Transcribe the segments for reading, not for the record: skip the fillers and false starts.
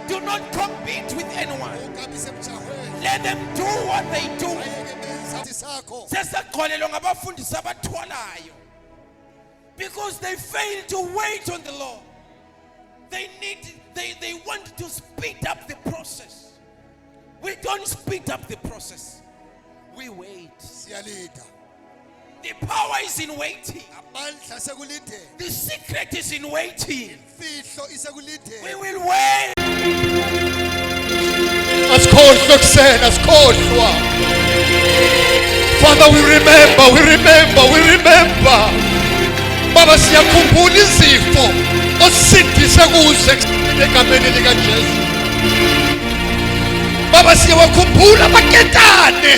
Do not compete with anyone. Let them do what they do. Because they fail to wait on the Lord. They want to speed up the process. We don't speed up the process. We wait. The power is in waiting. The secret is in waiting. We will wait. Father, we remember. Baba siyakhumbula izifo osindise kuze egameni lika Jesu. Baba siyakhumbula amaketane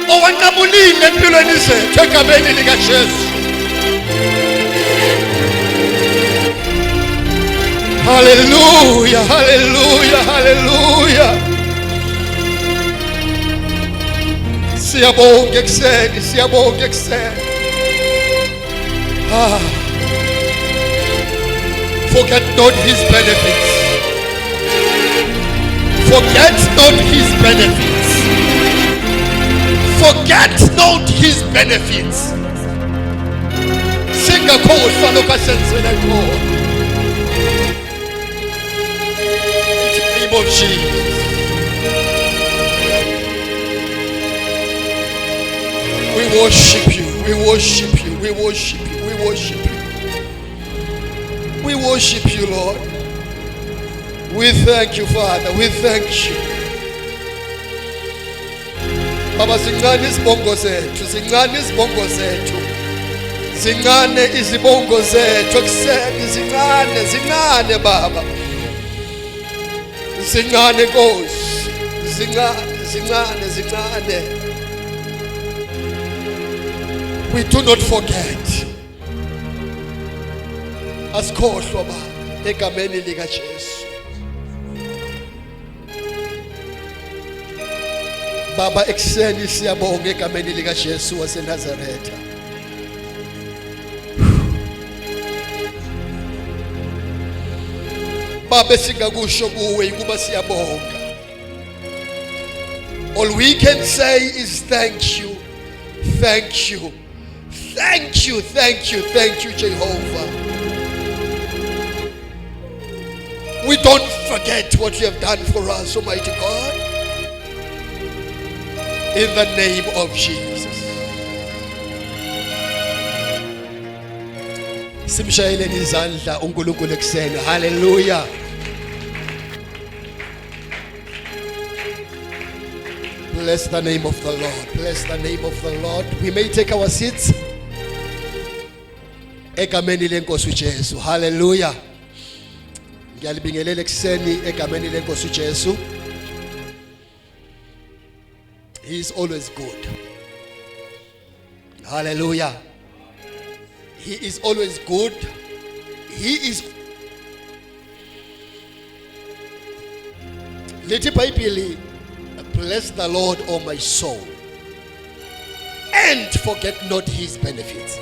owanqamulile empilweni zethu egameni lika Jesu. Hallelujah, hallelujah, hallelujah. Siyabonga ekseni. Forget not his benefits. Forget not his benefits. Forget not his benefits. Ungakhohlwa lokho asenzele khona. In the name of Jesus. We worship you. We worship you. We worship you. We worship you. We worship you, Lord. We thank you, Father. We thank you. Baba zincane izibongo zethu, zincane izibongo zethu. Zincane izibongo zethu ekseni, zincane Baba. Zincane Nkosi. Zincane. We do not forget. Asikhohlwa Baba egameni lika Jesu. Baba ekseni siyabonga egameni lika Jesu waseNazaretha. Baba singakusho kuwe ukuba siyabonga. All we can say is thank you. Thank you. Thank you, Jehovah. We don't forget what you have done for us, Almighty God. In the name of Jesus. Simshayeleni izandla uNkulunkulu ekseni. Hallelujah. Bless the name of the Lord. Bless the name of the Lord. We may take our seats. Egameni lenkosi uJesu. Hallelujah. Ngiyalibingelela ekseni egameni lenkosi uJesu. He is always good. Hallelujah. He is always good. He is. Lithi iBhayibheli, bless the Lord, O my soul, and forget not his benefits.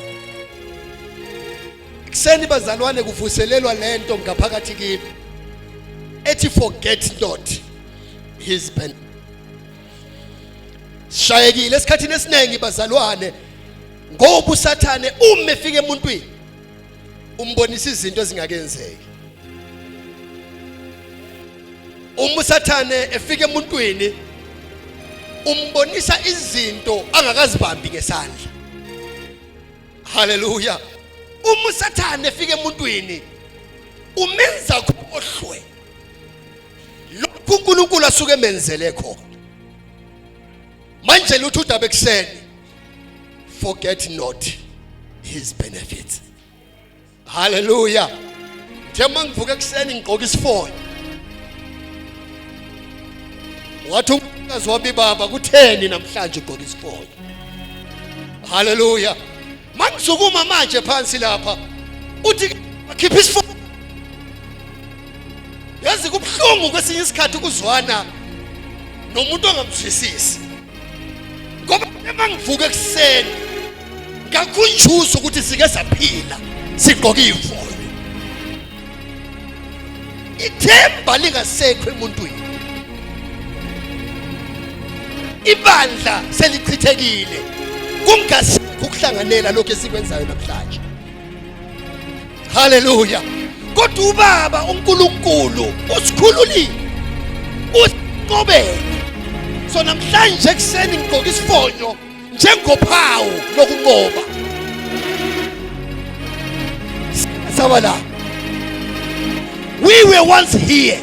Kuseni bazalwane kuvuselelwa lento ngaphakathi kimi ethi forget not his benefits. Shayekile esikhathini esiningi bazalwane ngoba uSathane uma efika emuntwini umbonisa izinto ezingakenzeki. Uma uSathane efika emuntwini umbonisa izinto angakazibambi ngesandla. Hallelujah. Uma uSathane efika emuntwini umenza khohlwe lokhu uNkulunkulu asuke emenzele khona. Manje lutho udaba ekseni, forget not his benefits. Hallelujah. Njema ngivuka ekseni ngigqoka isifonyo. Wathi umkazi wami baba ku10 namhlanje ugqoka isifonyo. Hallelujah. Mangisukuma manje phansi lapha uthi akhipha isifonyo. Yazi kubhlungu kwesinye isikhathi ukuzwana nomuntu ongamzwisisi. Ngoba mangivuka ekseni ngakunjuza ukuthi sike saphila sigqoka izifonyo. ithemba lingasekho emuntwini, ibandla selichithekile, kungasekho ukuhlanganela lokho esikwenzayo namhlanje. Haleluya. Kodwa ubaba uNkulunkulu usikhululile, usiqobele. So namhlanje ekseni ngigqoka isifonyo njengophawu lokunqoba. Sawala. We were once here.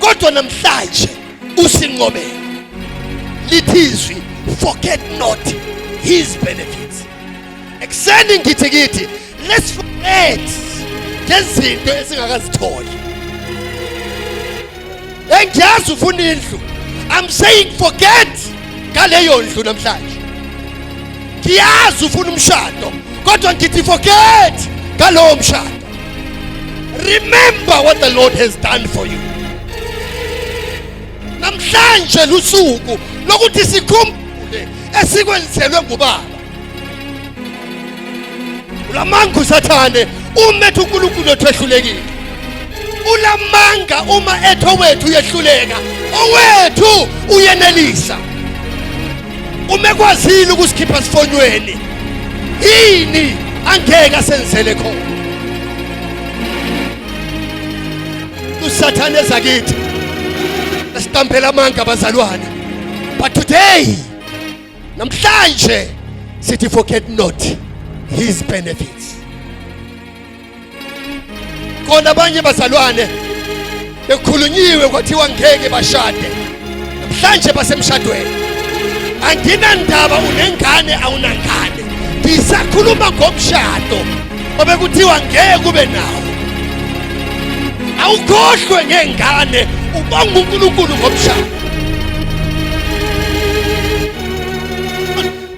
Kodwa namhlanje usinqobele. Lithizwi, forget not his benefits. Ekseni ngithi let's forget ngezinto esingakazitholi. Engiyazi ufuna indlu. I'm saying forget ngaleyo ndlu namhlanje. Ngiyazi ufuna umshado, kodwa ngithi forget ngalowo mshado. Remember what the Lord has done for you. Namhlanje lusuku lokuthi sikhumbule esikwenzelwe ngubaba. Ulamanga usathane umethu uNkulunkulu othehlulekile. Ulamanga uma etho wethu uyehluleka, owethu uyenelisa. Umekwazile ukusikhipha sifonyweni, yini angeke asenzele khona? Usathane zakithi esitampela amanga abazalwane. But today, namhlanje sithi forget not his benefits. Kona abanye bazalwane bekhulunyiwe kwathiwa ngeke bashade, namhlanje basemshadweni. Anginandaba unengane awunangane, ngisakhuluma ngomshado obekuthiwa ngeke kube nawo. Awukhohlwe ngengane, ubonga uNkulunkulu ngomshado.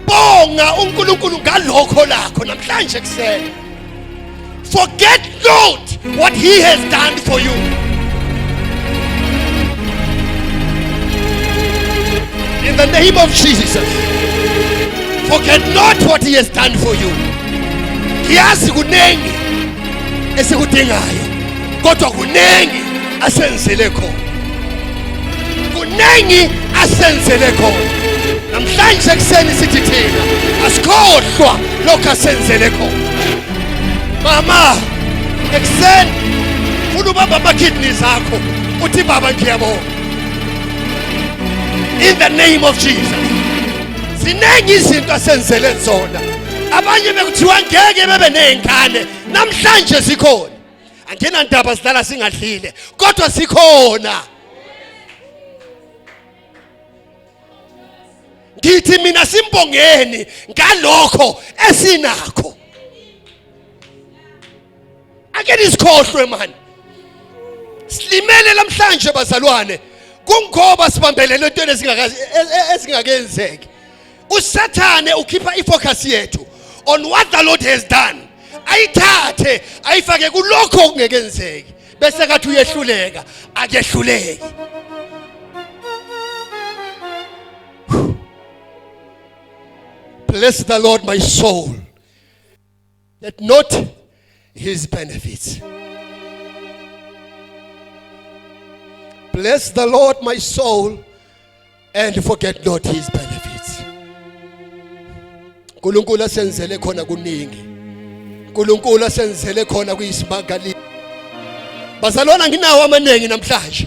Bonga uNkulunkulu ngalokho lakho namhlanje kusele. Forget not what he has done for you. In the name of Jesus, forget not what he has done for you. Kiasi kunengi esikudingayo, kodwa kunengi asenzele khona. Kunengi asenzele khona. Namhlanje kuseni sithi thina asikhohlwa lokho asenzele khona. Mama, ekseni ufuna ubamba ama-kidneys akho, uthi baba ngiyabonga. In the name of Jesus. Zinengi izinto asenzele zona. Abanye bekuthiwa ngeke bebe ney'ngane, namhlanje sikhona. Anginandaba sidlala singadlile, kodwa sikhona. Ngithi mina simbongeni ngalokho esinakho. Ake nisikhohlwe mani. Silimele namhlanje bazalwane, kungoba sibambelele into ezingakenzeki. Usathane ukhipha ifocus yethu on what the Lord has done. Ayithathe ayifake kulokho okungekenzeki, bese kathi uyehluleka, akehluleki. Bless the Lord my soul, that not his benefits. Bless the Lord my soul and forget not his benefits. Nkulunkulu asenzele khona kuningi. Nkulunkulu asenzele khona kuyisimangaliso. Bazalwana nginawo amaningi namhlanje.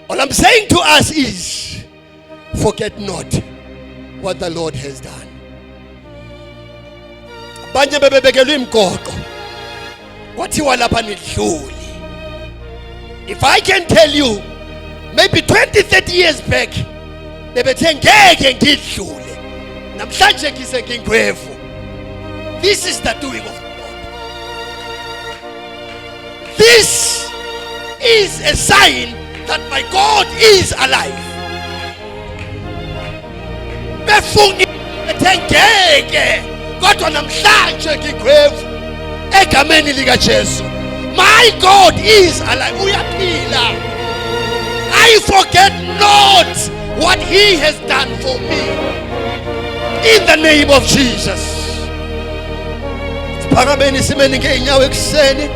All I'm saying to us is forget not what the Lord has done. Banye bebebekelwe imgoqo. Kwathiwa lapha nidluli. If I can tell you, maybe 20-30 years back, bebethe ngeke ngidlule. Namhlanje ngisengingwevu. This is the doing of God. This is a sign that my God is alive. Befungi bethe ngeke, kodwa namhlanje ngingwevu egameni lika Jesu. My God is alive. Uyaphila. I forget not what he has done for me. In the name of Jesus. Siphakameni simeni ngeenyawo ekuseni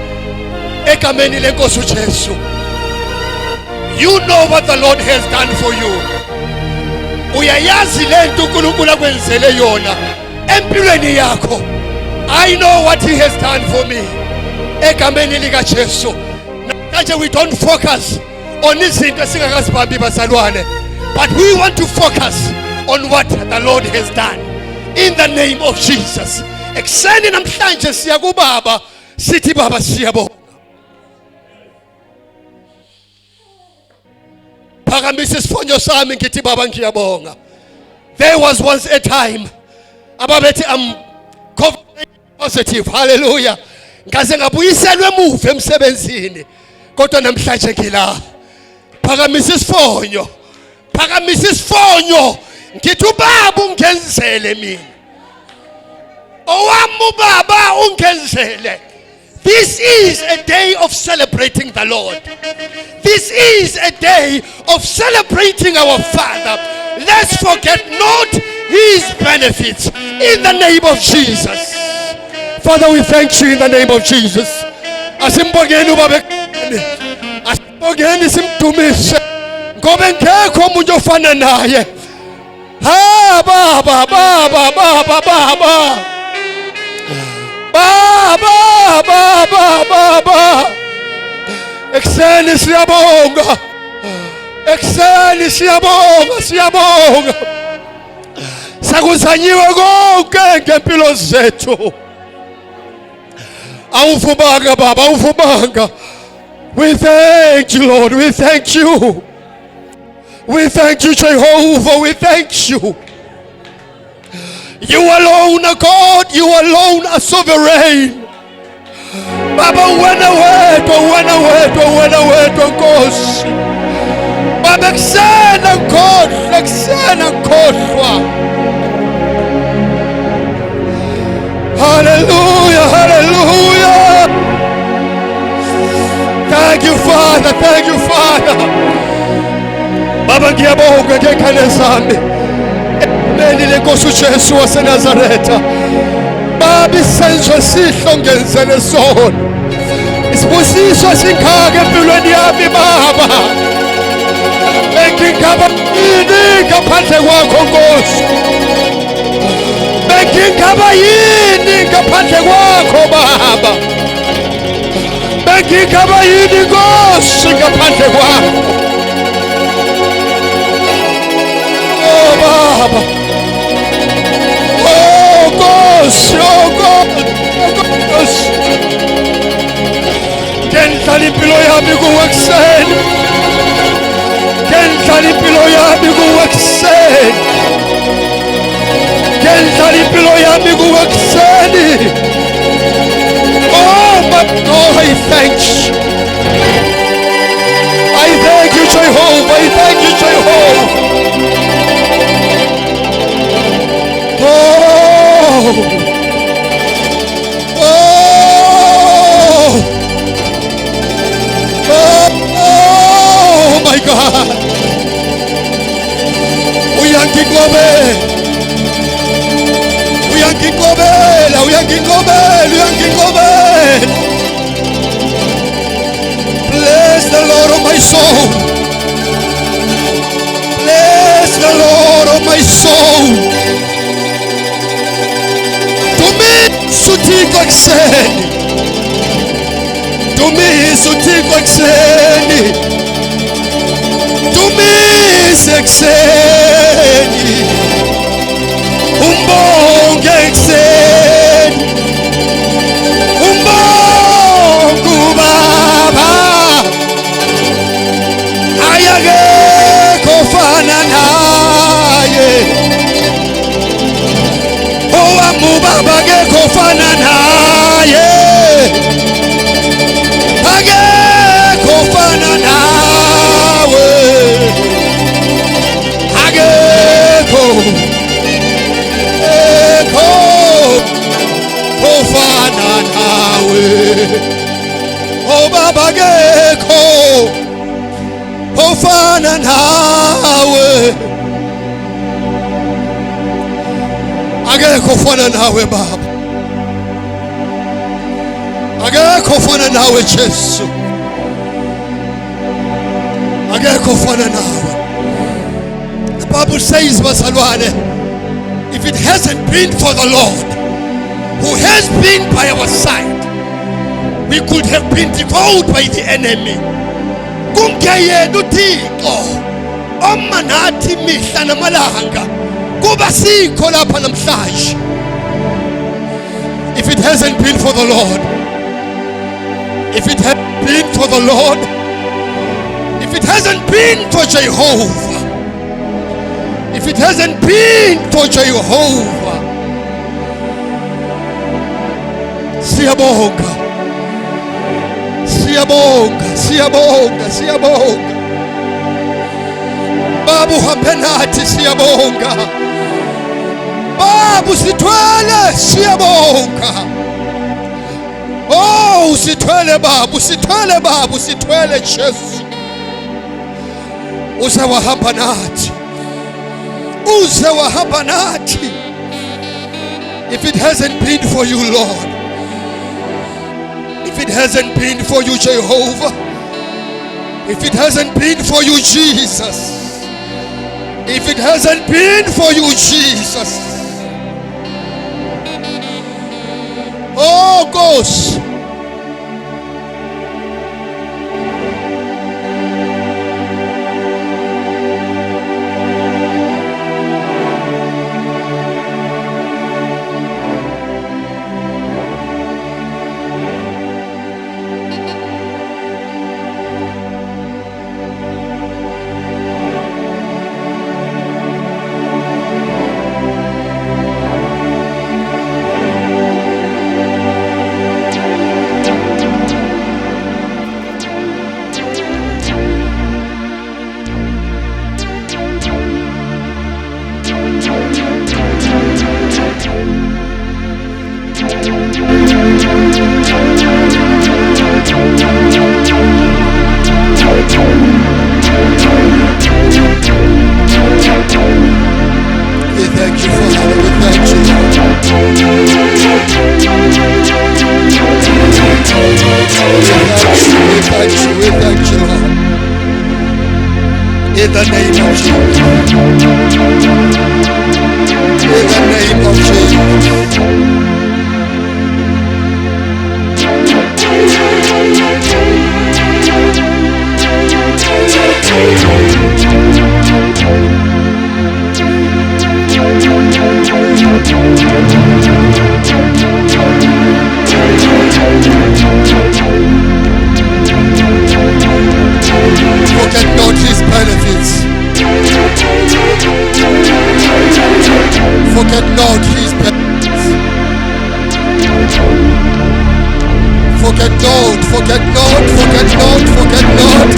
egameni lenkosi uJesu. You know what the Lord has done for you. Uyayazi lento uNkulunkulu akwenzele yona empilweni yakho. I know what he has done for me. Egameni lika Jesu. Namhlanje we don't focus on izinto esingakazibambi bazalwane, but we want to focus on what the Lord has done in the name of Jesus. Ekseni namhlanje siya kuBaba sithi Baba siyabonga. Phakamisa isifonyo sami ngithi Baba ngiyabonga. There was once a time ababethi I'm COVID positive. Hallelujah. Ngaze ngabuyiselwe emuva emsebenzini. Kodwa namhlanje ngila. Phakamisa isifonyo. Phakamisa isifonyo. Ngithi uBaba ungenzele mina. Owami uBaba ungenzele. This is a day of celebrating the Lord. This is a day of celebrating our Father. Let's forget not his benefits in the name of Jesus. Father, we thank you in the name of Jesus. Asimbongeni uBaba. Asimbongeni simdumise. Ngoba ngekho umuntu ofana naye. Ha Baba, Baba, Baba, Baba. Baba, Baba, Baba. Ekseni siyabonga. Ekseni siyabonga, siyabonga. Sakuzanyiwe konke ngempilo zethu. Awuvumanga Baba, awuvumanga. We thank you, Lord. We thank you. We thank you, Jehovah. We thank you. You alone are God. You alone are sovereign. Baba, wena wedwa Nkosi. Baba, kusena Nkhohlwa. Hallelujah, hallelujah. Thank you, Father. Thank you, Father. Baba, ngiyabonga ngekhaya zami. Emeni lenkosi uJesu waseNazaretha. Baba, isenzo sihle ngenzele sona. Isibusiso sinkhake empilweni yami Baba. Bengingaba yini ngaphandle kwakho Nkosi. Bengingaba yini ngaphandle kwakho Baba. Bengingaba yini Nkosi ngaphandle kwakho. Oh Baba. Oh Nkosi, oh Nkosi. Ngendlala impilo yami kuwe ekuseni. Ngendlala impilo yami kuwe ekuseni. Ngendlala impilo yami kuwe ekuseni. Oh my God, I thank you. I thank you, Jehovah. I thank you, Jehovah. Oh. Oh my God. Uyangigobela. Bless the Lord of my soul. Bless the Lord of my soul. Dumisa uThixo ekuseni. Dumisa uThixo ekuseni. Dumisa ekuseni. Umbonge ekuseni. Umbonge uBaba. Ayakekho ofana naye. Owami uBaba akekho ofana naye. Akekho ofana nawe. Akekho ofana nawe. Oh Baba, akekho ofana nawe. Akekho ofana nawe Baba. Akekho ofana nawe Jesu. akekho ofana nawe. The Bible says, bazalwane, if it hasn't been for the Lord who has been by our side, we could have been devoured by the enemy. Kungeyena uThixo omanathi mihla namalanga kuba sikho lapha namhlanje. If it hasn't been for the Lord, if it had been for the Lord, if it hasn't been for Jehovah, if it hasn't been for Jehovah, siyabonga, siyabonga, siyabonga, siyabonga. Babu uhambe nathi, siyabonga. Babu sithwele, siyabonga. Oh, sithwele babu, sithwele babu, sithwele Jesu. Uze wahamba nathi, uze wahamba nathi. If it hasn't been for you, Lord, if it hasn't been for you, Jehovah, if it hasn't been for you, Jesus, if it hasn't been for you, Jesus, oh Ghost, in the name of Jesus, in the name of Jesus. Forget not his benefits. Forget not his benefits. Forget not, forget not, forget not, forget not.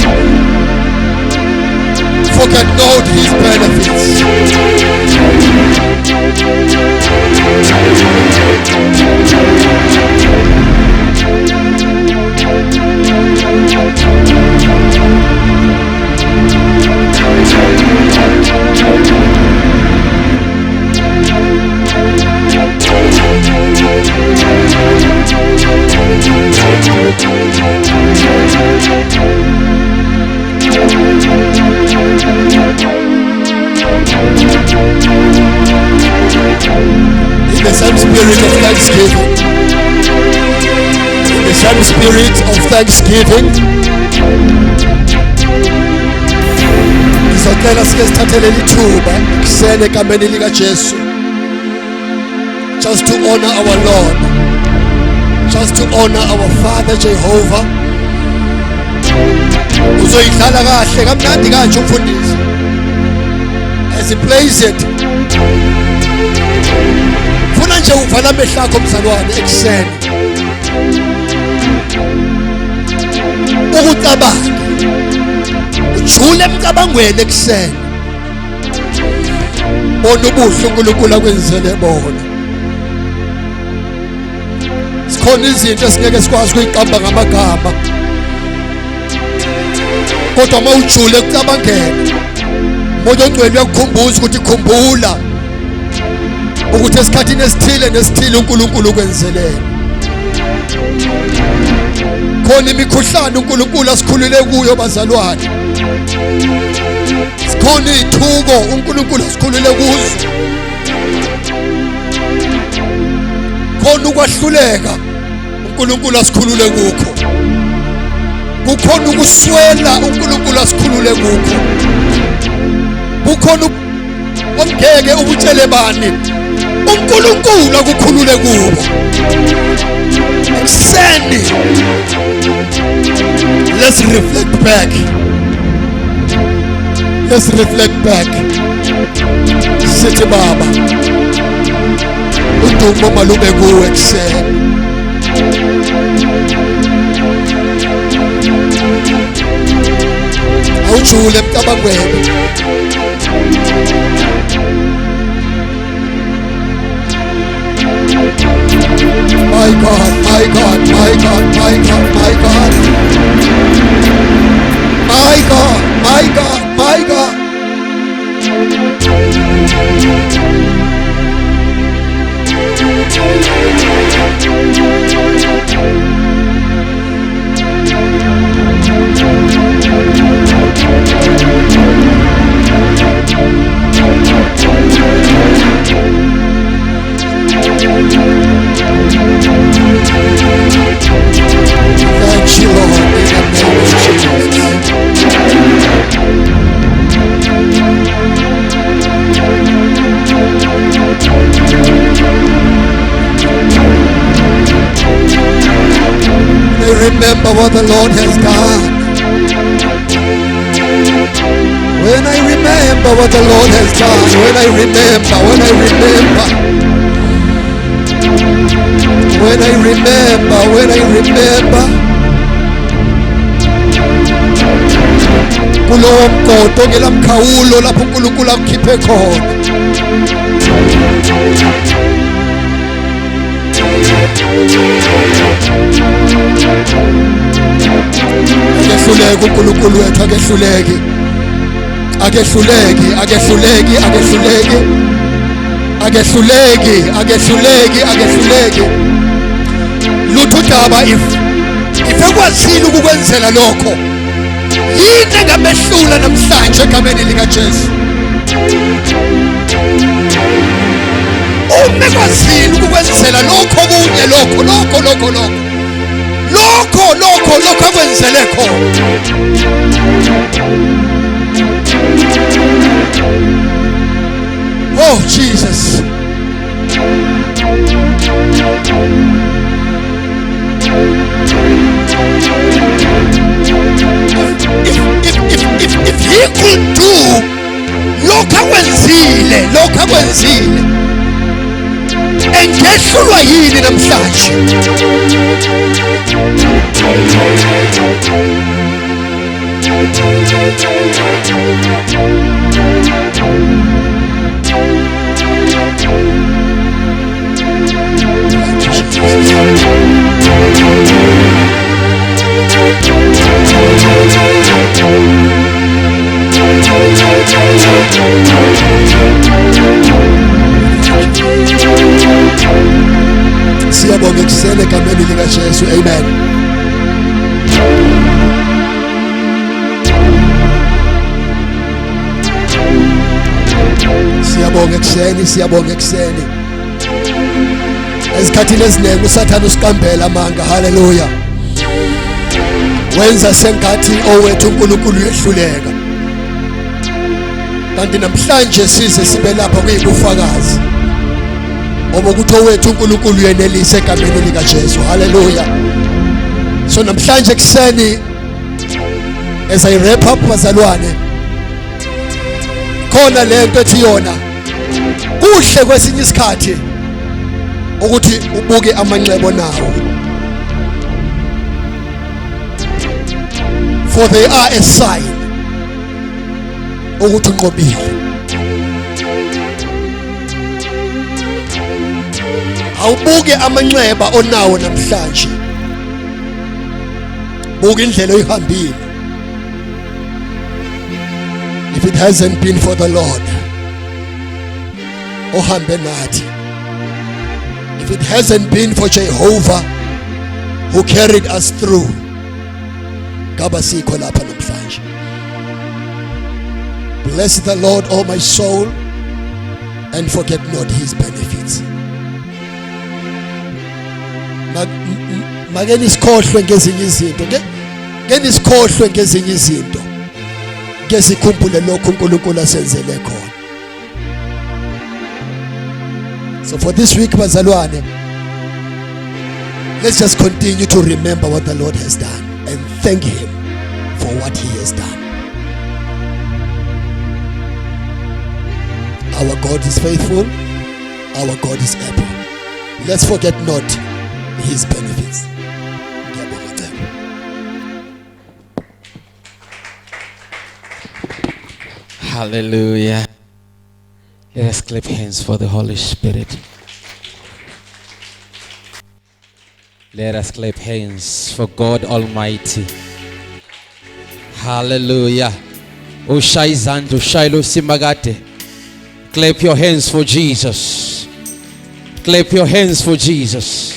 Forget not his benefits. In the same spirit of thanksgiving, in the same spirit of thanksgiving, ngizocela sike sithathele lithuba kusene egameni lika Jesu, just to honor our Lord, just to honor our Father Jehovah. Uzoyidlala kahle kamnandi kanje umfundisi as he plays it. Funa nje uvala amehlo akho mzalwane ekuseni ukucabanga, ujule emcabangweni ekuseni, bona ubuhle uNkulunkulu akwenzele bona. Sikhona izinto esingeke sikwazi ukuyiqamba ngamagama, kodwa uma ujule ekucabangeni, umoya ongcwele uyakukhumbuza ukuthi khumbula ukuthi esikhathini esithile nesithile uNkulunkulu ukwenzelele. Khona imikhuhlane uNkulunkulu asikhulule kuyo bazalwane, Sikhona izithuko uNkulunkulu asikhulule kuzo. Khona ukwahluleka uNkulunkulu asikhulule kukho. Kukhona ukuswela uNkulunkulu asikhulule kukho. Kukhona ongeke ubutshele bani uNkulunkulu akukhulule kubo. Ekuseni let's reflect back. Let's reflect back. Sithi baba udumo malube kuwe ekuseni. Awujule emcabangweni. My God, my God, my God, my God, my God. My God, my God, my God. Thank you, Lord, in the name of Jesus. May remember what the Lord has done. When I remember what the Lord has done, when I remember, when I remember, when I remember, when I remember, kulowo mgodo ngela mkhawulo lapho uNkulunkulu akukhiphe khona. Akehluleki uNkulunkulu wethu, akehluleki. Akehluleki, akehluleki, akehluleki. Akehluleki, akehluleki, akehluleki. Lutho udaba ifekwazile ukukwenzela lokho. Yini engamehlula namhlanje egameni likaJesu? Umekwazile ukukwenzela lokho kunye lokho akwenzele khona. Oh Jesus. If he could do lokho akwenzile engehlulwa yini namhlanje? Siyabonga ekuseni egameni likaJesu. Amen. Siyabonga ekuseni. Ezikhathini eziningi uSathane usiqambela amanga. Hallelujah. Wenza sengathi owethu uNkulunkulu uyehluleka. Kanti namhlanje size sibe lapha kuyibufakazi obokuthi owethu uNkulunkulu uyenelisa egameni likaJesu. Hallelujah. So namhlanje kuseni as I wrap up bazalwane, khona lento ethi yona kuhle kwesinye isikhathi ukuthi ubuke amanxebo nawo, for they are a sign ukuthi unqobile. Awubuke amanxeba onawo namhlanje, buka indlela oyihambile. If it hasn't been for the Lord ohambe nathi, if it hasn't been for Jehovah who carried us through, ngaba sikho lapha namhlanje. Bless the Lord, O my soul, and forget not his benefits. Make nisikhohlwe ngezinye izinto, ke nisikhohlwe ngezinye izinto, ke sikhumbule lokho uNkulunkulu asenzele khona. So for this week, bazalwane, let's just continue to remember what the Lord has done and thank him for what he has done. Our God is faithful. Our God is able. Let's forget not his benefits. Hallelujah. Let us clap hands for the Holy Spirit. Let us clap hands for God Almighty. Hallelujah. Ushaya izandla, ushayile usimakade. Clap your hands for Jesus. Clap your hands for Jesus.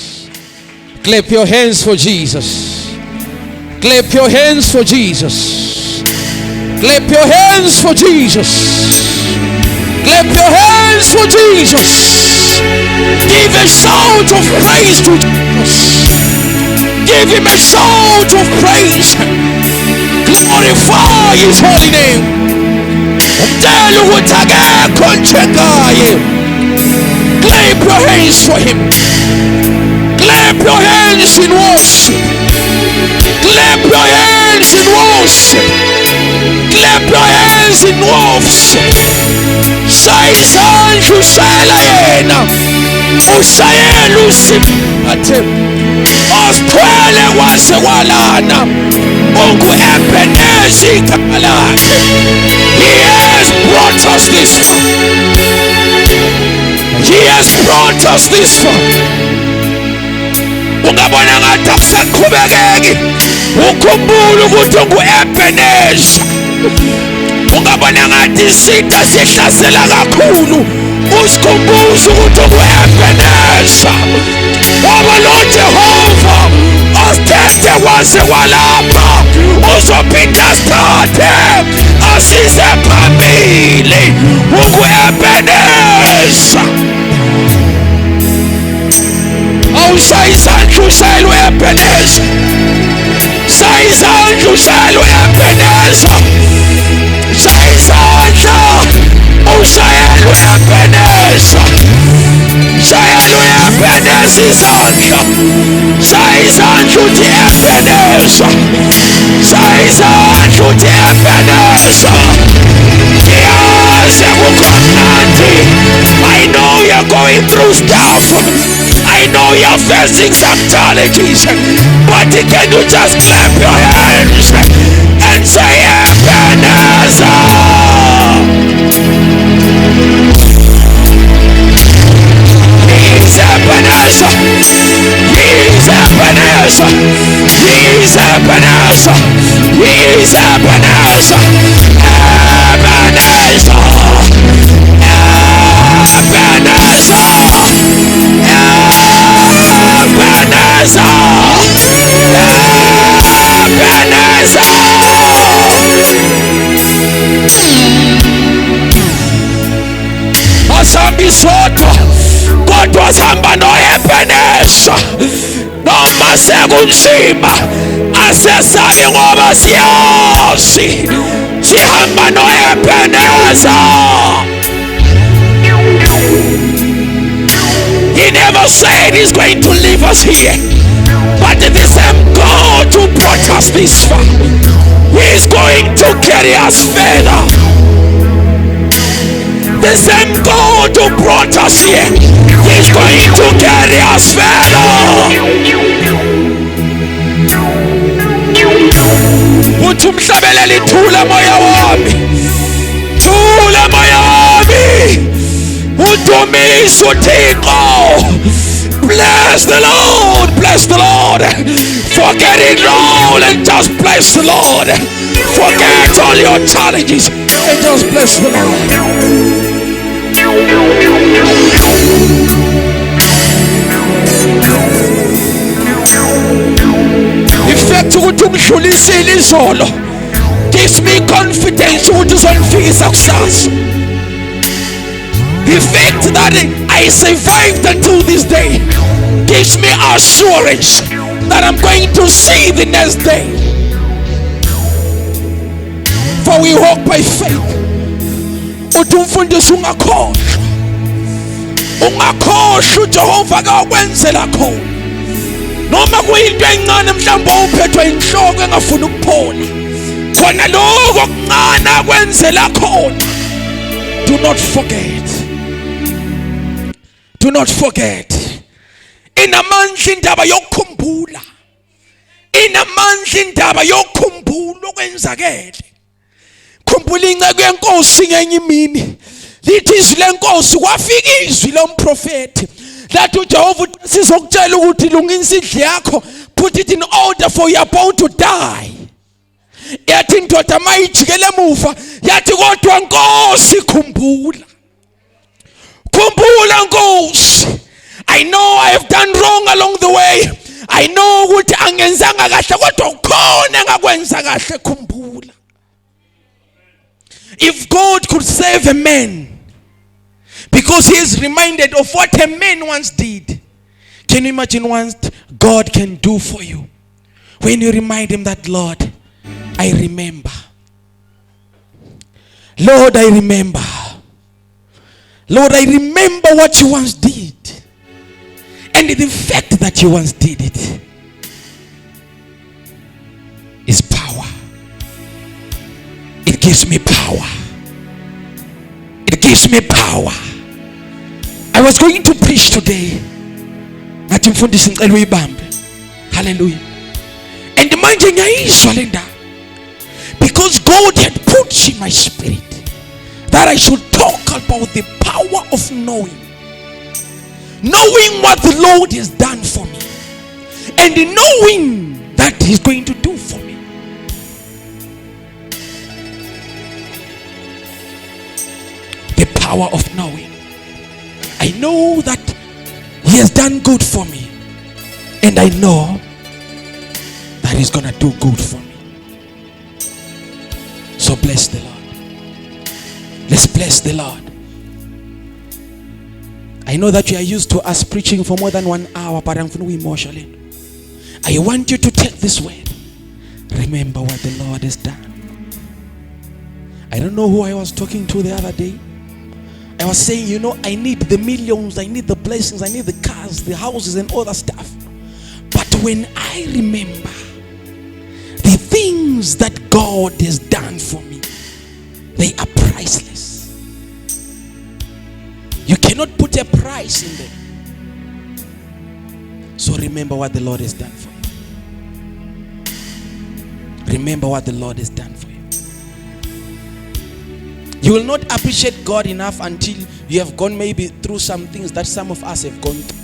Clap your hands for Jesus. Clap your hands for Jesus. Clap your hands for Jesus. Clap your hands for Jesus. Give a shout of praise to Jesus. Give him a shout of praise. Glorify his holy name. Tell ukuthi akekho njengaye. Clap your hands for him. Clap your hands in worship. Clap your hands in worship. Clap your hands in worship. Shaya izandla ushayela yena. Ushayela usimathe. Osithwele wase walana. Ungu-Ebenezi igama lakhe. He has brought us this far. He has brought us this far. Ungabona ngathi akusakhubekeki. Ukhumbula ukuthi ungu-Ebenezi. Ungabona ngathi isitha sihlasela kakhulu. Usikhumbuze ukuthi ungu-Ebenezi. Ngoba lo Jehova osithethe wase walapha uzophinda asithathe asise phambili. Ungu-Ebenezi. Awushaya izandla ushayela u-Ebenezi. Shaya izandla ushayela u-Ebenezi. Shaya izandla ushayela u-Ebenezi. Shayela u-Ebenezi izandla. Shaya izandla uthi Ebenezi. Shaya izandla uthi Ebenezi. Ngiyazi kukhonandi. I know you're going through stuff. I know you're facing some challenges, but can you just clap your hands and say Ebenezer? He's Ebenezer. He's Ebenezer. He's Ebenezer. He's Ebenezer. Ebenezer. Asambi sodwa kodwa sihamba no-Ebeneza. Noma sekunzima asesabi ngoba siyazi sihamba no-Ebeneza. He never said he's going to leave us here, but the same God who brought us this far, he's going to carry us further. The same God who brought us here, he's going to carry us further. Uthi umhlabeleli thula moya wami, thula moya wami. Udumise uThixo. Bless the Lord, bless the Lord. Forget it all and just bless the Lord. Forget all your challenges and just bless the Lord. Effect ukuthi umhlulisile izolo gives me confidence ukuthi uzongifikisa kusasa. The fact that I survived until this day gives me assurance that I'm going to see the next day. For we walk by faith. Uthi umfundisi ungakhohlwa. Ungakhohlwa uJehova akakwenzela khona. Noma kuyinto encane mhlawumbe uphethwe inhloko engafuni ukuphola. Khona lokho okuncane akwenzela khona. Do not forget. Do not forget. Inamandla indaba yokukhumbula. Inamandla indaba yokukhumbula okwenzakele. Khumbula inceke yenkosi ngenye imini. Lithi izwi lenkosi kwafika izwi lomprofeti. Lathi uJehova sizokutshela ukuthi lungisa indlu yakho. Put it in order for you are about to die. Yathi indoda mayijikele emuva. Yathi kodwa Nkosi khumbula. Khumbula Nkosi. I know I have done wrong along the way. I know ukuthi angenzanga kahle kodwa ukhona engakwenza kahle khumbula. If God could save a man because he is reminded of what a man once did, can you imagine what God can do for you when you remind him that, Lord, I remember. Lord, I remember. Lord, I remember what you once did. And the fact that you once did it is power. It gives me power. It gives me power. I was going to preach today. Hallelujah. And because God had put in my spirit that I should talk about the power of knowing what the Lord has done for me, and knowing that he's going to do for me. The power of knowing. I know that he has done good for me, and I know that he's gonna do good for me. So bless the Lord. Let's bless the Lord. I know that you are used to us preaching for more than 1 hour, but I'm going to be emotional. I want you to take this word. Remember what the Lord has done. I don't know who I was talking to the other day. I was saying, I need the millions, I need the blessings, I need the cars, the houses and all that stuff. But when I remember the things that God has done for me, they are priceless. You cannot put a price in them. So remember what the Lord has done for you. Remember what the Lord has done for you. You will not appreciate God enough until you have gone maybe through some things that some of us have gone through.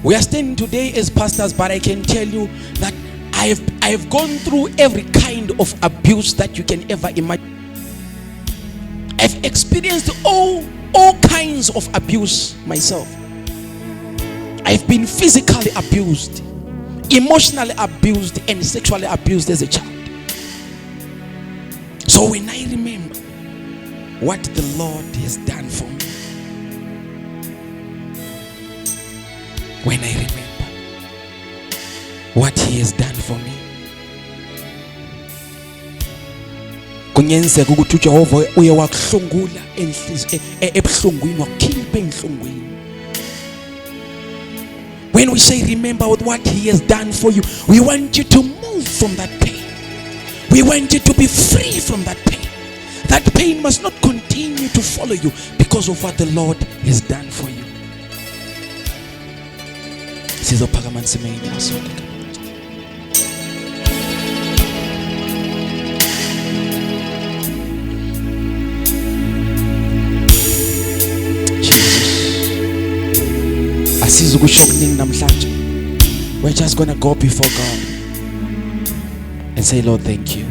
We are standing today as pastors, but I can tell you that I have gone through every kind of abuse that you can ever imagine. I've experienced all kinds of abuse myself. I've been physically abused, emotionally abused, and sexually abused as a child. So when I remember what the Lord has done for me, when I remember what he has done for me, kungenzeka ukuthi uJehova uye wakuhlungula ebuhlungwini wakukhipha enhlungwini. When we say remember what he has done for you, we want you to move from that pain. We want you to be free from that pain. That pain must not continue to follow you because of what the Lord has done for you. Sizophakama nsimeni nasonke. We're just going to go before God and say, Lord, thank you.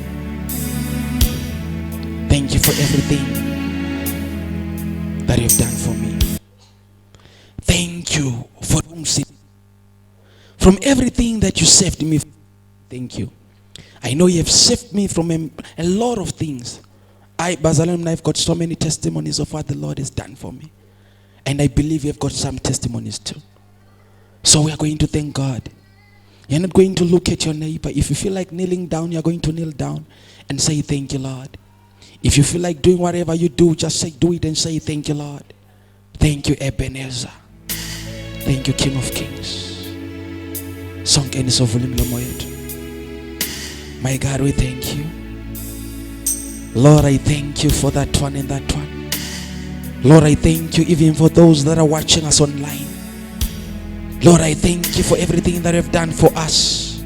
Thank you for everything that you've done for me. Thank you from everything that you saved me. Thank you. I know you have saved me from a lot of things. Bazalem, I've got so many testimonies of what the Lord has done for me. And I believe you've got some testimonies too. So we are going to thank God. You're not going to look at your neighbor. If you feel like kneeling down, you're going to kneel down and say, thank you, Lord. If you feel like doing whatever you do, just say, do it and say, thank you, Lord. Thank you, Ebenezer. Thank you, King of Kings. Song and so my God, we thank you. Lord, I thank you for that one and that one. Lord, I thank you even for those that are watching us online. Lord, I thank you for everything that you have done for us.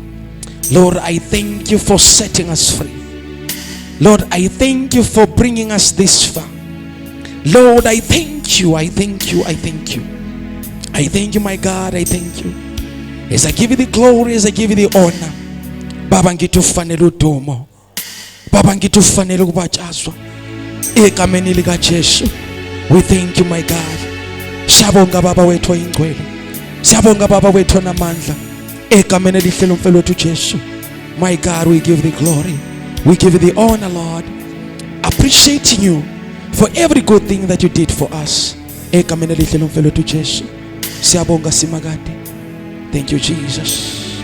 Lord, I thank you for setting us free. Lord, I thank you for bringing us this far. Lord, I thank you, I thank you, I thank you. I thank you, my God, I thank you. As I give you the glory, as I give you the honor. Baba ngitufanele udumo. Baba ngitufanele ukubachazwa. Egameni lika Jesu. We thank you, my God. Siyabonga baba wethu oyingcwele. Siyabonga baba wethu onamandla. Egameni elihle lomfelo wethu Jesu. My God, we give the glory. We give you the honor, Lord. Appreciating you for every good thing that you did for us. Egameni elihle lomfelo wethu Jesu. Siyabonga simagade. Thank you, Jesus.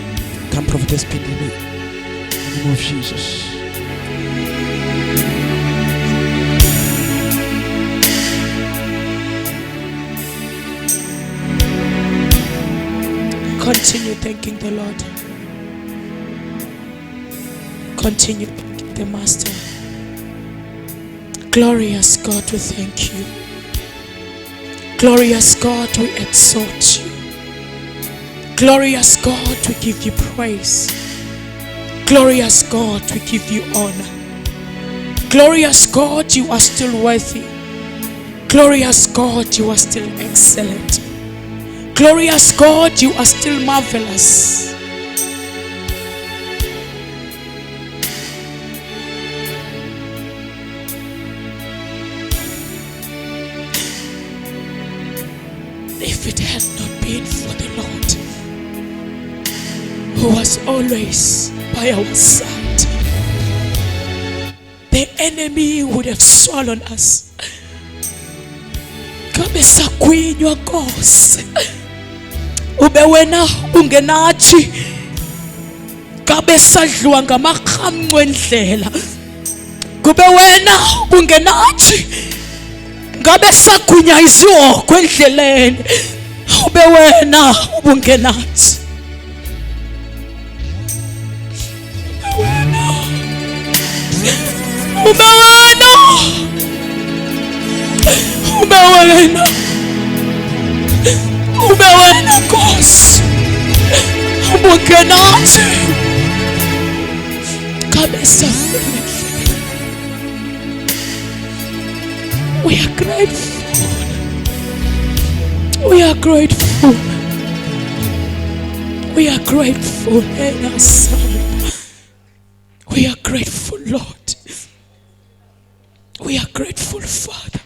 Come, Prophetess Pindile. In the name of Jesus. Continue thanking the Lord. Continue thanking the Master. Glorious God, we thank you. Glorious God, we exalt you. Glorious God, we give you praise. Glorious God, we give you honor. Glorious God, you are still worthy. Glorious God, you are still excellent. Glorious God, you are still marvelous. If it had not been for the Lord, who was always by our side, the enemy would have swallowed us. Kabesa kwinywa Nkosi, ube wena ungenathi, kabesa dliwa ngamakhamncwe endlela, kube wena ungenathi, ngabe sagunyaziwa kwendleleni, ube wena ubungenathi. Ube wena Nkosi, ubungenathi, kabesa. We are grateful. We are grateful. We are grateful. We are grateful, Lord. We are grateful, Father.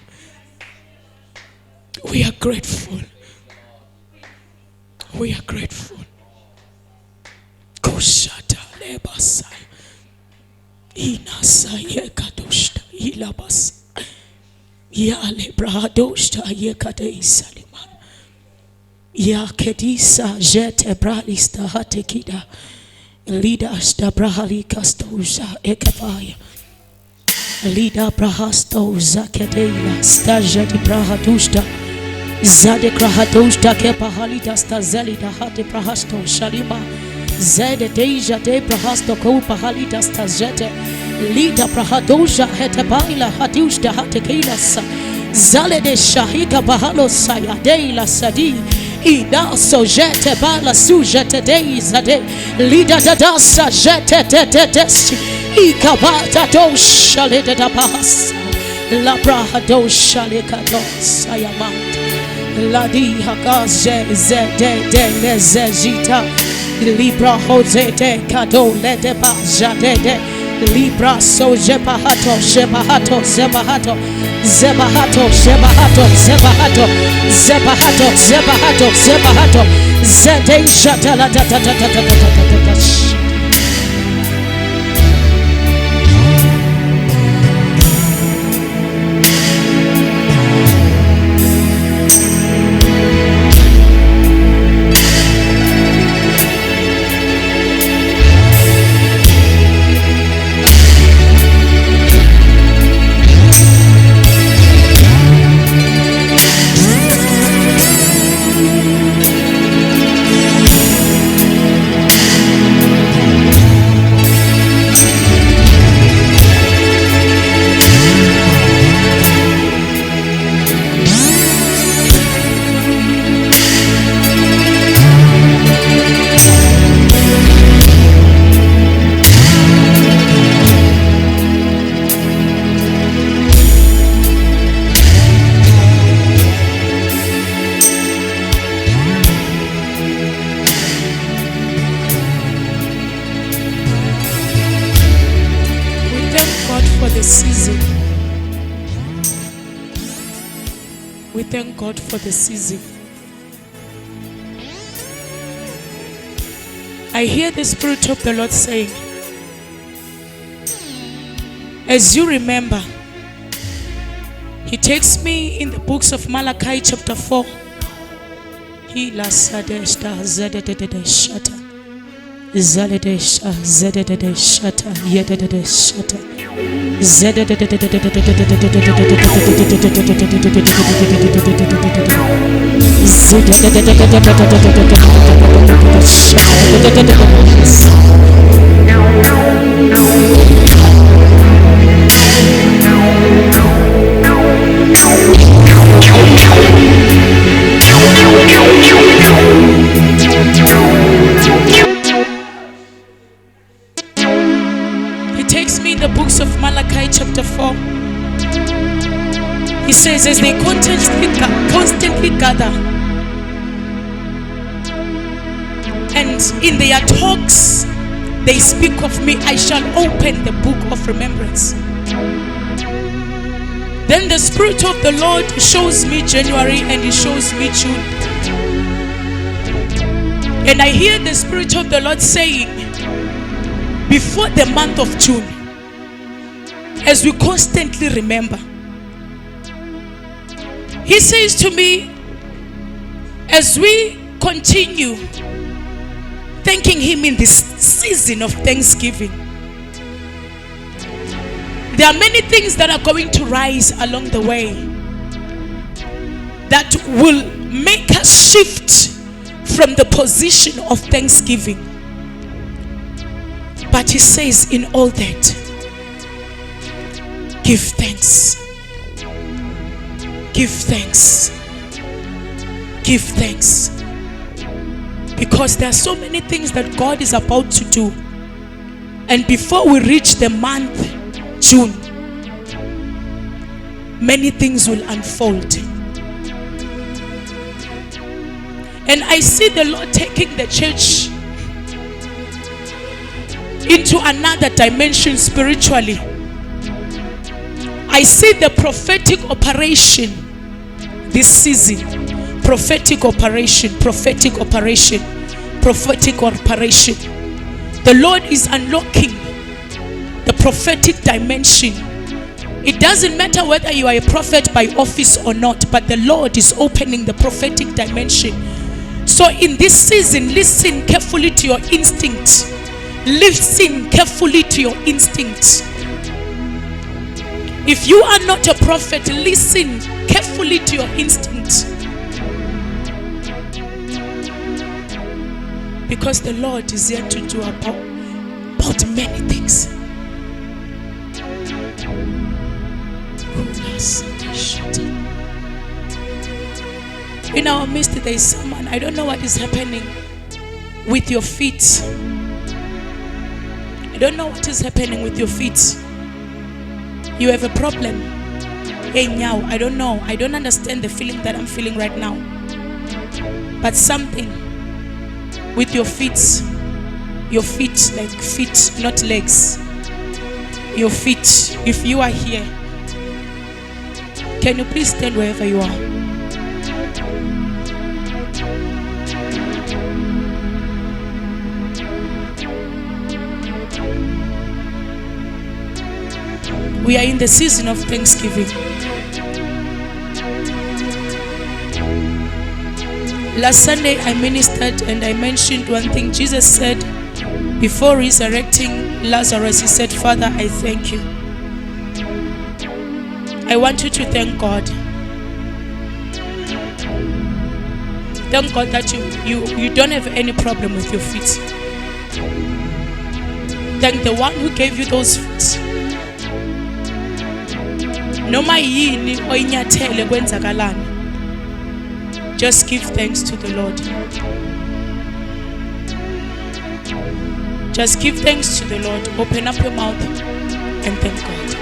We are grateful. We are grateful. Koshata lebasai. Inasa yekadoshta ilabasa. Ya lebradoshta yekade saliman. Ya kedisa jete bralista hatekida. Lida sta brahali kastoza ekavaya. Lida brahastoza kedela staja di brahadushta. Zade krahadoshta kepahalita stazelida hate brahasto shalima. Zede deja de brahasto ko pahalita stazete. Lida prahadoja hetebaila hadushta hatekilasa. Zale de shahika bahalo sayadeila sadi. Ida sojete bala sujete deizade. Lida dadasa jete dededeshi. Ikabata dosha leda da bahasa. La brahadosha lekadosa yamant. La di hakaze zede de lezejita. Libra Jose de Cado Lede Bajade de Libra so Jebahato Shebahato Zebahato Zebahato Shebahato Zebahato Zebahato Zebahato Zebahato Zede Shatala season. We thank God for the season. I hear the Spirit of the Lord saying, as you remember, He takes me in the books of Malachi chapter 4. He la sadeshta zedede shata. Zaledesha zedede shata yedede shata. He takes me in the books of Malachi chapter 4. He says, as they constantly gather, and in their talks they speak of me, I shall open the book of remembrance. Then the Spirit of the Lord shows me January and He shows me June. And I hear the Spirit of the Lord saying, before the month of June, as we constantly remember, He says to me, as we continue thanking Him in this season of Thanksgiving, there are many things that are going to rise along the way that will make us shift from the position of thanksgiving. But He says, in all that, give thanks. Give thanks. Give thanks. Because there are so many things that God is about to do. And before we reach the month June, many things will unfold. And I see the Lord taking the church into another dimension spiritually. I see the prophetic operation this season. Prophetic operation, prophetic operation, prophetic operation. The Lord is unlocking the prophetic dimension. It doesn't matter whether you are a prophet by office or not, but the Lord is opening the prophetic dimension. So in this season, listen carefully to your instinct. Listen carefully to your instinct. If you are not a prophet, listen carefully to your instinct. Because the Lord is here to do about many things. In our midst, there is someone, I don't know what is happening with your feet. I don't know what is happening with your feet. You have a problem. Hey, now, I don't know. I don't understand the feeling that I'm feeling right now. But something with your feet, like feet, not legs. Your feet, if you are here, can you please stand wherever you are? We are in the season of Thanksgiving. Last Sunday I ministered and I mentioned one thing. Jesus said, before resurrecting Lazarus, He said, Father, I thank you. I want you to thank God. Thank God that you don't have any problem with your feet. Thank the one who gave you those feet. Noma yini oyinyathele kwenzakalana. Just give thanks to the Lord. Just give thanks to the Lord. Open up your mouth and thank God.